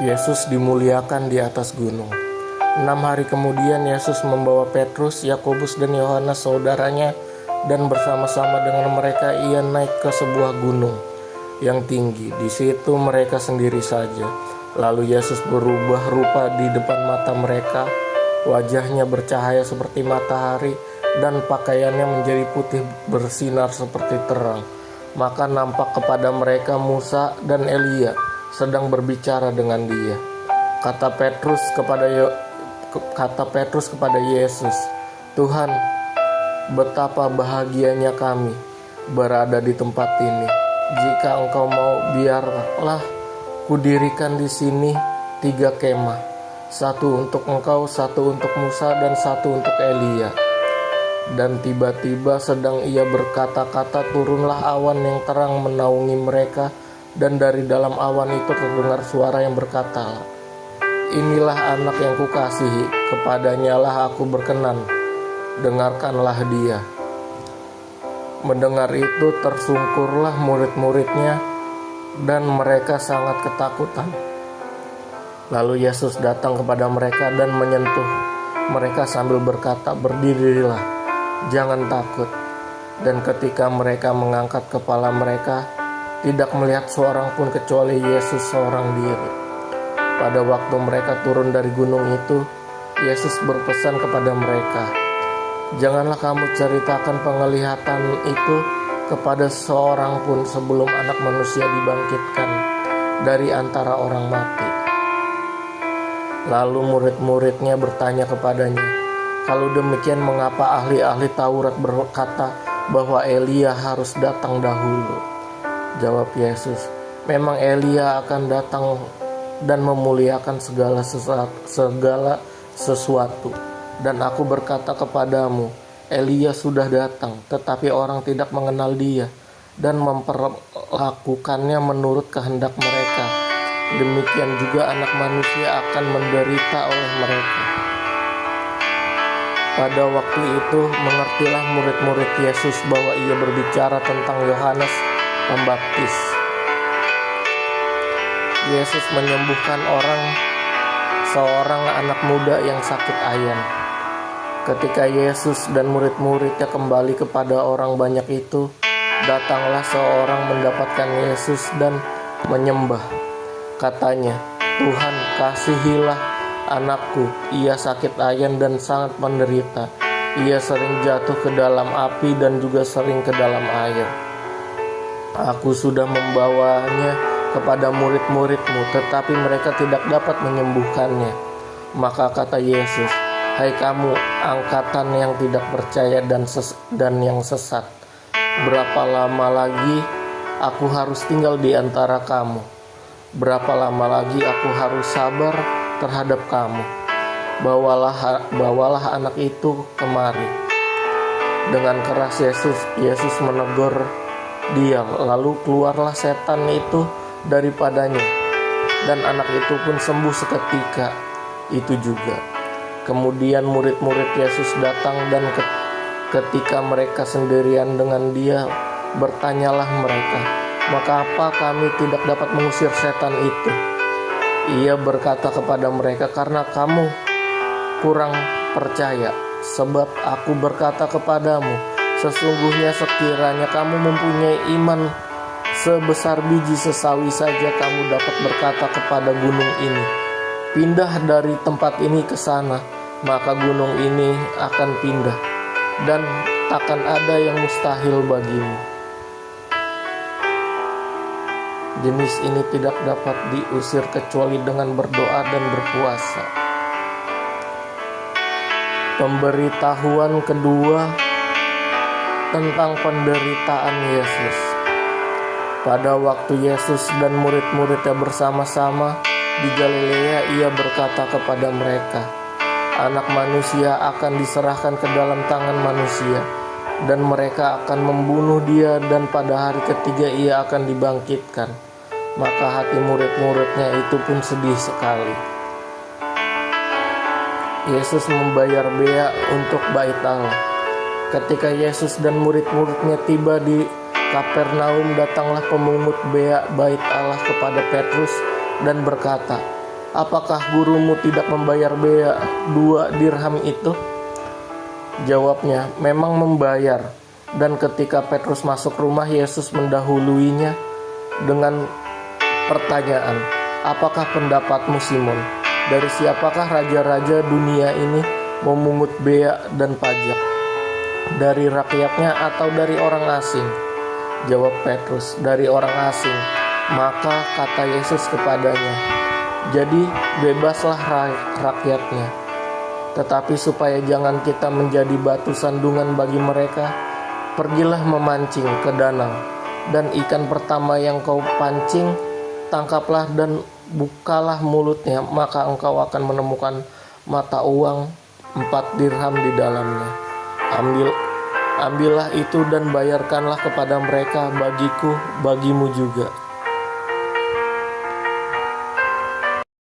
Yesus dimuliakan di atas gunung. 6 hari kemudian Yesus membawa Petrus, Yakobus dan Yohanes saudaranya, dan bersama-sama dengan mereka ia naik ke sebuah gunung yang tinggi. Di situ mereka sendiri saja. Lalu Yesus berubah rupa di depan mata mereka. Wajahnya bercahaya seperti matahari dan pakaiannya menjadi putih bersinar seperti terang. Maka nampak kepada mereka Musa dan Elia sedang berbicara dengan dia. Kata Petrus kepada Yesus, "Tuhan, betapa bahagianya kami berada di tempat ini. Jika Engkau mau, biarlah kudirikan di sini 3 kemah, 1 untuk Engkau, 1 untuk Musa, dan 1 untuk Elia." Dan tiba-tiba sedang ia berkata-kata, turunlah awan yang terang menaungi mereka, dan dari dalam awan itu terdengar suara yang berkata, "Inilah anak yang kukasihi, kepadanya lah aku berkenan, dengarkanlah dia." Mendengar itu tersungkurlah murid-muridnya dan mereka sangat ketakutan. Lalu Yesus datang kepada mereka dan menyentuh mereka sambil berkata, "Berdirilah, jangan takut." Dan ketika mereka mengangkat kepala mereka, tidak melihat seorang pun kecuali Yesus seorang diri. Pada waktu mereka turun dari gunung itu, Yesus berpesan kepada mereka, "Janganlah kamu ceritakan penglihatan itu kepada seorang pun sebelum Anak Manusia dibangkitkan dari antara orang mati." Lalu murid-muridnya bertanya kepadanya, "Kalau demikian, mengapa ahli-ahli Taurat berkata bahwa Elia harus datang dahulu?" Jawab Yesus, "Memang Elia akan datang dan memuliakan segala sesuatu. Dan aku berkata kepadamu, Elia sudah datang, tetapi orang tidak mengenal dia dan memperlakukannya menurut kehendak mereka. Demikian juga Anak Manusia akan menderita oleh mereka." Pada waktu itu mengertilah murid-murid Yesus bahwa ia berbicara tentang Yohanes Pembaptis. Yesus menyembuhkan seorang anak muda yang sakit ayan. Ketika Yesus dan murid-muridnya kembali kepada orang banyak itu, datanglah seorang mendapatkan Yesus dan menyembah. Katanya, "Tuhan, kasihilah anakku, ia sakit ayan dan sangat menderita. Ia sering jatuh ke dalam api dan juga sering ke dalam air. Aku sudah membawanya kepada murid-muridmu, tetapi mereka tidak dapat menyembuhkannya." Maka kata Yesus, "Hai kamu angkatan yang tidak percaya dan yang sesat, berapa lama lagi aku harus tinggal di antara kamu? Berapa lama lagi aku harus sabar terhadap kamu? Bawalah anak itu kemari." Dengan keras Yesus menegur dia, lalu keluarlah setan itu daripadanya, dan anak itu pun sembuh seketika itu juga. Kemudian murid-murid Yesus datang, dan ketika mereka sendirian dengan dia, bertanyalah mereka, "Maka apa kami tidak dapat mengusir setan itu?" Ia berkata kepada mereka, "Karena kamu kurang percaya. Sebab aku berkata kepadamu, sesungguhnya sekiranya kamu mempunyai iman sebesar biji sesawi saja, kamu dapat berkata kepada gunung ini, 'Pindah dari tempat ini ke sana,' maka gunung ini akan pindah, dan takkan ada yang mustahil bagimu." Jenis ini tidak dapat diusir kecuali dengan berdoa dan berpuasa. Pemberitahuan kedua tentang penderitaan Yesus. Pada waktu Yesus dan murid-muridnya bersama-sama di Galilea, ia berkata kepada mereka, "Anak Manusia akan diserahkan ke dalam tangan manusia, dan mereka akan membunuh dia, dan pada hari ketiga ia akan dibangkitkan." Maka hati murid-muridnya itu pun sedih sekali. Yesus membayar bea untuk bait Allah. Ketika Yesus dan murid-muridnya tiba di Kapernaum, datanglah pemungut bea bait Allah kepada Petrus dan berkata, apakah gurumu tidak membayar bea 2 dirham itu? Jawabnya, memang membayar. Dan ketika Petrus masuk rumah, Yesus mendahuluinya dengan pertanyaan, apakah pendapatmu Simon? Dari siapakah raja-raja dunia ini memungut bea dan pajak? Dari rakyatnya atau dari orang asing? Jawab Petrus, dari orang asing. Maka kata Yesus kepadanya, jadi bebaslah rakyatnya. Tetapi supaya jangan kita menjadi batu sandungan bagi mereka, pergilah memancing ke danau, dan ikan pertama yang kau pancing, tangkaplah dan bukalah mulutnya, maka engkau akan menemukan mata uang 4 dirham di dalamnya. Ambillah itu dan bayarkanlah kepada mereka, bagiku, bagimu juga.